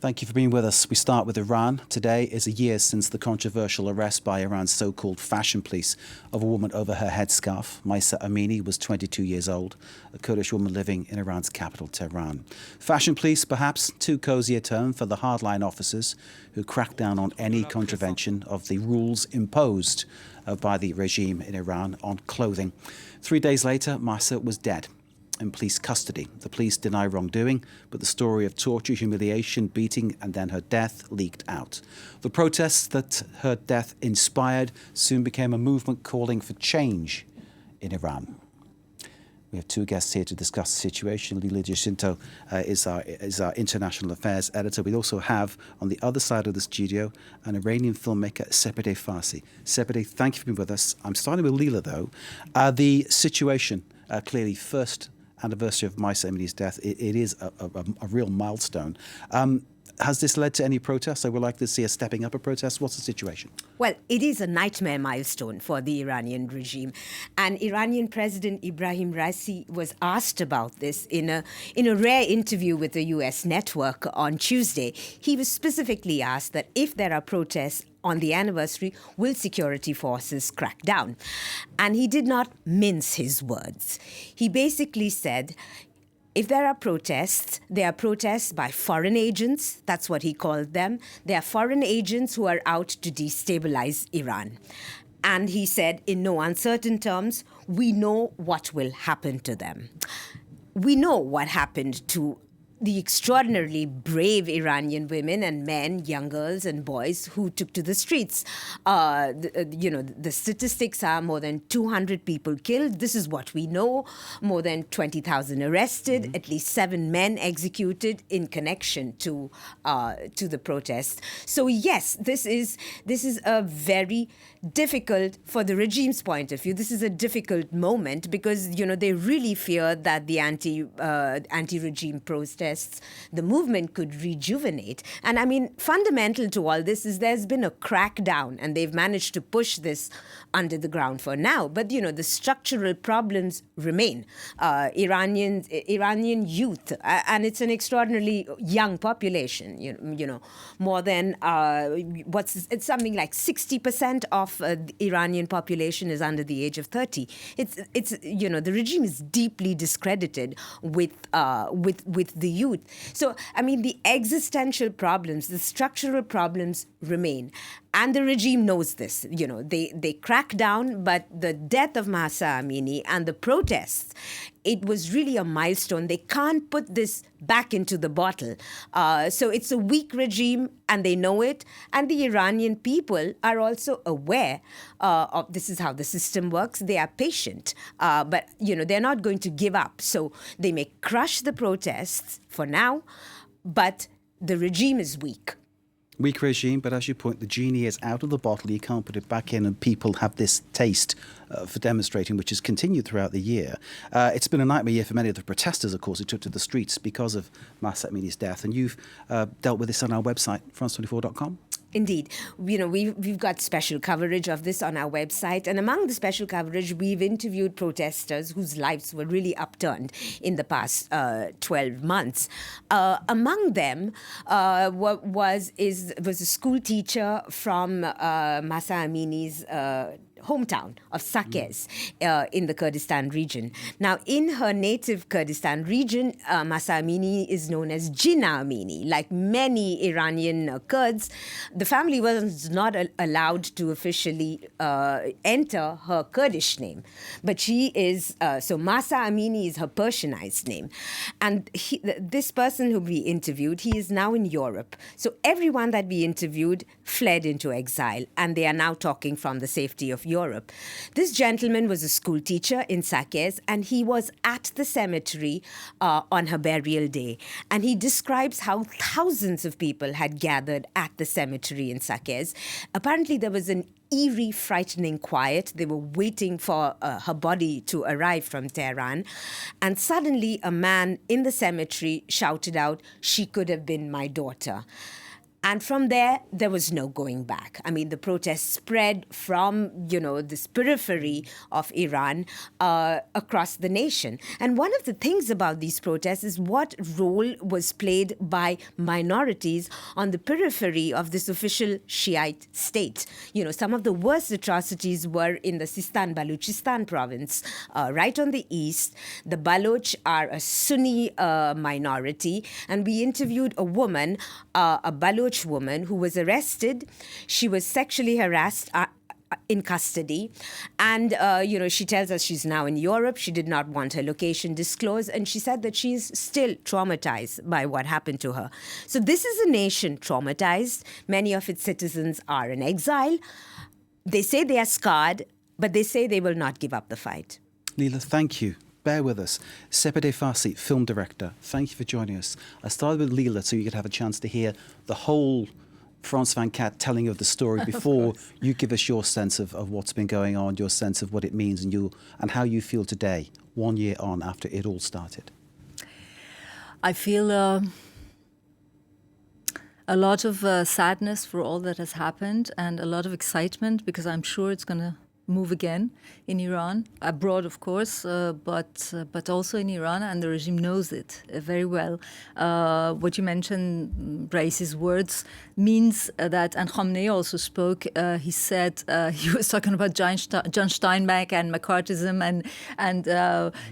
Thank you for being with us. We start with Iran. Today is a year since the controversial arrest by Iran's so-called fashion police of a woman over her headscarf. Mahsa Amini was 22 years old, a Kurdish woman living in Iran's capital, Tehran. Fashion police, perhaps too cozy a term for the hardline officers who crack down on any contravention of the rules imposed by the regime in Iran on clothing. 3 days later, Mahsa was dead in police custody. The police deny wrongdoing, but the story of torture, humiliation, beating, and then her death leaked out. The protests that her death inspired soon became a movement calling for change in Iran. We have two guests here to discuss the situation. Leela Jacinto is our international affairs editor. We also have, on the other side of the studio, an Iranian filmmaker, Sepideh Farsi. Sepideh, thank you for being with us. I'm starting with Leela, though. The situation, clearly first anniversary of Mahsa Amini's death, it is a real milestone. Has this led to any protests? I would like to see a stepping up of protests. What's the situation? Well, it is a nightmare milestone for the Iranian regime. And Iranian President Ibrahim Raisi was asked about this in a rare interview with a U.S. network on Tuesday. He was specifically asked that if there are protests on the anniversary, will security forces crack down? And he did not mince his words. He basically said, if there are protests, they are protests by foreign agents. That's what he called them. They are foreign agents who are out to destabilize Iran. And he said, in no uncertain terms, we know what will happen to them. We know what happened to the extraordinarily brave Iranian women and men, young girls and boys who took to the streets. The statistics are more than 200 people killed. This is what we know. More than 20,000 arrested, at least 7 men executed in connection to the protest. So yes, this is a very difficult, for the regime's point of view, this is a difficult moment because, they really fear that the anti-regime protests, the movement could rejuvenate. And I mean, fundamental to all this is there's been a crackdown and they've managed to push this under the ground for now. But, the structural problems remain. Iranian youth, and it's an extraordinarily young population, more than, it's something like 60% of the Iranian population is under the age of 30. The regime is deeply discredited with the youth. So, I mean, the existential problems, the structural problems remain. And the regime knows this. They crack down, but the death of Mahsa Amini and the protests, it was really a milestone. They can't put this back into the bottle. So it's a weak regime, and they know it. And the Iranian people are also aware of this is how the system works. They are patient, but they're not going to give up. So they may crush the protests for now, but the regime is weak. Weak regime, but as you point, the genie is out of the bottle. You can't put it back in, and people have this taste for demonstrating, which has continued throughout the year. It's been a nightmare year for many of the protesters, of course, who took to the streets because of Mahsa Amini's death. And you've dealt with this on our website, France24.com. Indeed. We've got special coverage of this on our website. And among the special coverage, we've interviewed protesters whose lives were really upturned in the past 12 months. Among them was a school teacher from Mahsa Amini's hometown of Saqqez in the Kurdistan region. Now, in her native Kurdistan region, Mahsa Amini is known as Jinnah Amini. Like many Iranian Kurds, the family was not allowed to officially enter her Kurdish name. But she is, so Mahsa Amini is her Persianized name. And this person who we interviewed, he is now in Europe. So everyone that we interviewed fled into exile, and they are now talking from the safety of Europe. This gentleman was a school teacher in Saqqez, and he was at the cemetery on her burial day. And he describes how thousands of people had gathered at the cemetery in Saqqez. Apparently, there was an eerie, frightening quiet. They were waiting for her body to arrive from Tehran. And suddenly, a man in the cemetery shouted out, "She could have been my daughter." And from there was no going back. I mean, the protests spread from, this periphery of Iran across the nation. And one of the things about these protests is what role was played by minorities on the periphery of this official Shiite state. Some of the worst atrocities were in the Sistan-Baluchistan province, right on the east. The Baloch are a Sunni minority, and we interviewed a woman, a Baloch woman, who was arrested. She was sexually harassed in custody, and she tells us she's now in Europe. She did not want her location disclosed, and she said that she's still traumatized by what happened to her. So this is a nation traumatized. Many of its citizens are in exile. They say they are scarred, but they say they will not give up the fight. Leela, thank you. Bear with us. Sepideh Farsi, film director, thank you for joining us. I started with Leela so you could have a chance to hear the whole France 24 telling of the story before you give us your sense of what's been going on, your sense of what it means, and how you feel today, 1 year on after it all started. I feel a lot of sadness for all that has happened, and a lot of excitement, because I'm sure it's going to move again in Iran, abroad of course, but also in Iran, and the regime knows it very well. What you mentioned, Raisi's words, means that, and Khamenei also spoke, he said, he was talking about John Steinbeck and McCarthyism, and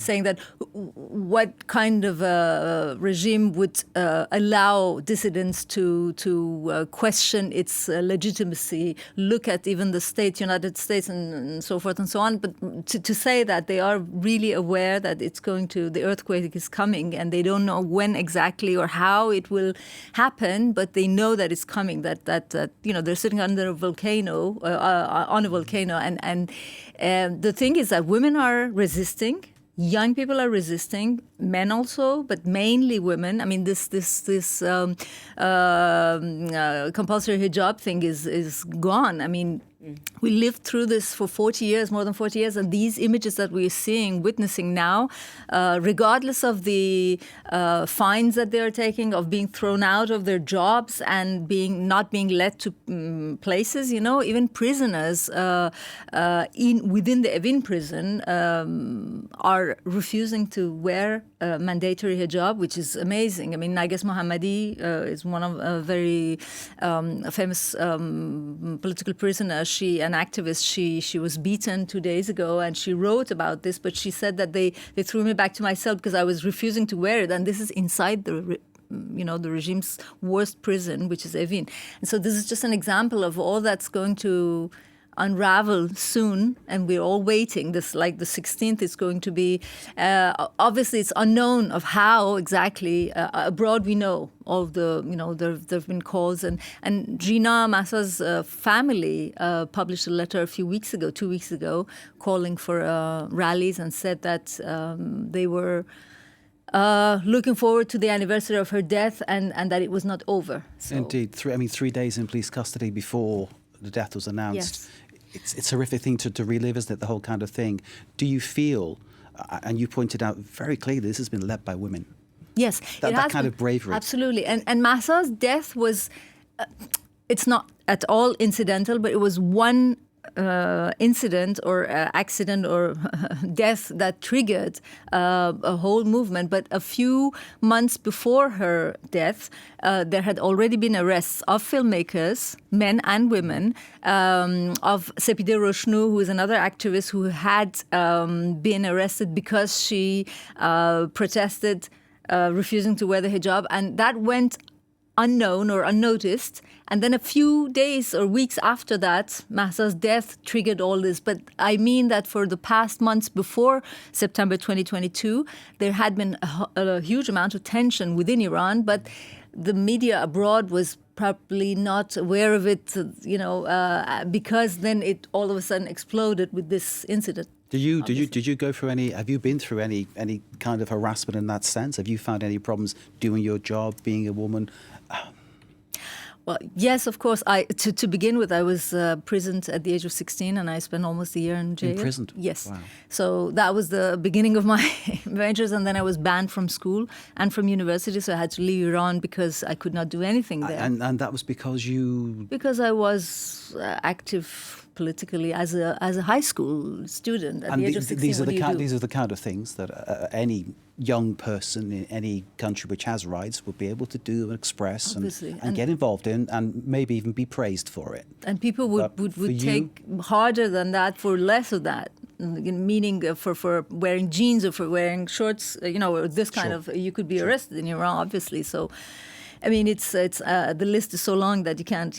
saying that what kind of a regime would allow dissidents to question its legitimacy, look at even the state, United States, and so forth and so on. But to say that they are really aware that the earthquake is coming, and they don't know when exactly or how it will happen, but they know that it's coming, that they're sitting under a volcano, on a volcano. And the thing is that women are resisting. Young people are resisting, men also, but mainly women. I mean, this compulsory hijab thing is gone. I mean, we lived through this for 40 years, more than 40 years, and these images that we're seeing, witnessing now, regardless of the fines that they're taking, of being thrown out of their jobs and not being led to places, even prisoners within the Evin prison are refusing to wear mandatory hijab, which is amazing. I mean, Narges Mohammadi is one of a very famous political prisoner. An activist, she was beaten 2 days ago, and she wrote about this, but she said that they threw me back to my cell because I was refusing to wear it, and this is inside the regime's worst prison, which is Evin. And so this is just an example of all that's going to unravel soon, and we're all waiting. This, like the 16th, is going to be, obviously it's unknown of how exactly. Abroad we know all of the, there have been calls, and Gina Mahsa's family published a letter 2 weeks ago, calling for rallies, and said that they were looking forward to the anniversary of her death, and that it was not over. So. Indeed. 3 days in police custody before the death was announced. Yes. It's a horrific thing to relive, isn't it, the whole kind of thing. Do you feel, and you pointed out very clearly, this has been led by women. Yes. That kind of bravery. Absolutely. And Mahsa's death was, it's not at all incidental, but it was one incident or accident or death that triggered a whole movement. But a few months before her death, there had already been arrests of filmmakers, men and women, of Sepideh Farsi, who is another activist who had been arrested because she protested refusing to wear the hijab. And that went unknown or unnoticed. And then a few days or weeks after that, Mahsa's death triggered all this. But I mean that for the past months before September 2022, there had been a huge amount of tension within Iran, but the media abroad was probably not aware of it, because then it all of a sudden exploded with this incident. Did you go through have you been through any kind of harassment in that sense? Have you found any problems doing your job, being a woman? Well, yes, of course. To begin with, I was imprisoned at the age of 16, and I spent almost a year in jail. Imprisoned? Yes. Wow. So that was the beginning of my adventures, and then I was banned from school and from university, so I had to leave Iran because I could not do anything there. And that was because you... Because I was active politically as a high school student at the age of 16. These are the kind of things that any young person in any country which has rights would be able to do and express and get involved in, and maybe even be praised for it. And people would take harder than that for less of that. Meaning for wearing jeans or for wearing shorts, or this kind of, you could be arrested in Iran, obviously. So, I mean, it's the list is so long that you can't,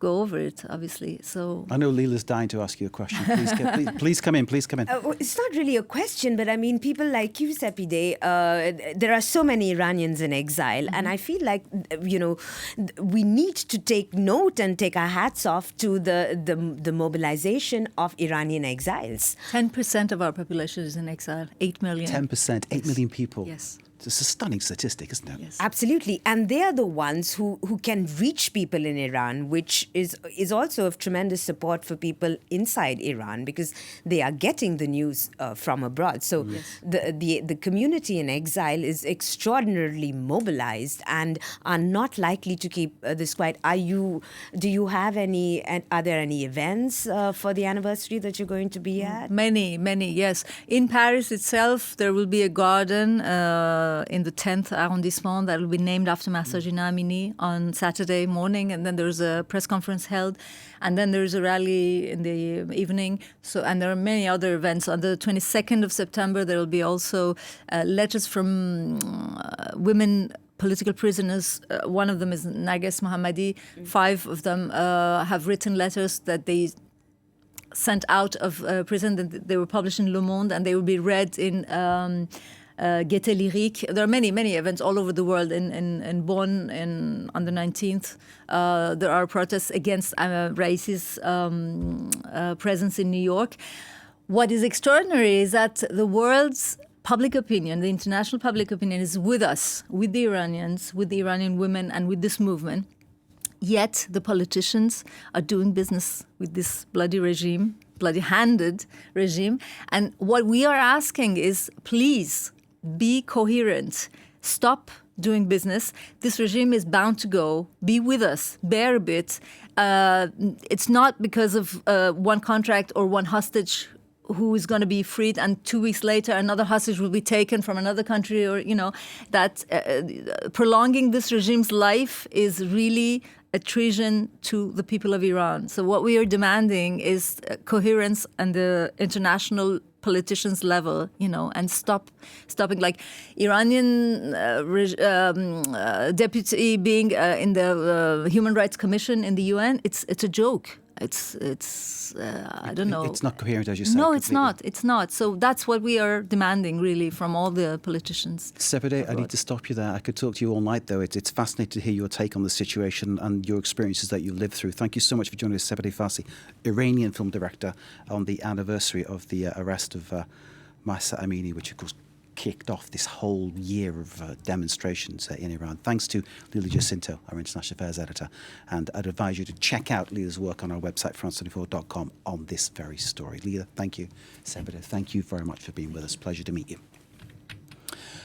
go over it, obviously. So I know Leela's dying to ask you a question. Please come in. Please come in. It's not really a question, but I mean, people like you, Sepideh, there are so many Iranians in exile, and I feel like, we need to take note and take our hats off to the mobilization of Iranian exiles. 10% of our population is in exile, 8 million. 10%, 8 million people. Yes. It's a stunning statistic, isn't it? Yes. Absolutely. And they are the ones who can reach people in Iran, which is also of tremendous support for people inside Iran, because they are getting the news from abroad. So the community in exile is extraordinarily mobilized and are not likely to keep this quiet. Do you have are there any events for the anniversary that you're going to be at? Many, yes. In Paris itself, there will be a garden in the 10th arrondissement that will be named after Mahsa Amini on Saturday morning, and then there's a press conference held, and then there's a rally in the evening. So, and there are many other events. On the 22nd of September, there will be also letters from women political prisoners. One of them is Narges Mohammadi. 5 of them have written letters that they sent out of prison. They were published in Le Monde, and they will be read in Gaieté Lyrique. There are many events all over the world. In Bonn, on the 19th, there are protests against Raisi's presence in New York. What is extraordinary is that the world's public opinion, the international public opinion, is with us, with the Iranians, with the Iranian women, and with this movement. Yet the politicians are doing business with this bloody regime, bloody-handed regime. And what we are asking is, please, be coherent. Stop doing business. This regime is bound to go. Be with us. Bear a bit. It's not because of one contract or one hostage who is going to be freed, and 2 weeks later another hostage will be taken from another country, or, that prolonging this regime's life is really a treason to the people of Iran. So what we are demanding is coherence and the international politicians level, and stopping, like Iranian deputy being in the Human Rights Commission in the UN. It's a joke. It's I don't know. It's not coherent, as you say. No, it's not. So that's what we are demanding, really, from all the politicians. Sepideh, I need to stop you there. I could talk to you all night, though. It's fascinating to hear your take on the situation and your experiences that you lived through. Thank you so much for joining us, Sepideh Farsi, Iranian film director, on the anniversary of the arrest of Mahsa Amini, which, of course, kicked off this whole year of demonstrations in Iran. Thanks to Leela Jacinto, our international affairs editor. And I'd advise you to check out Leela's work on our website, france24.com, on this very story. Leela, thank you. Sepideh, thank you very much for being with us. Pleasure to meet you.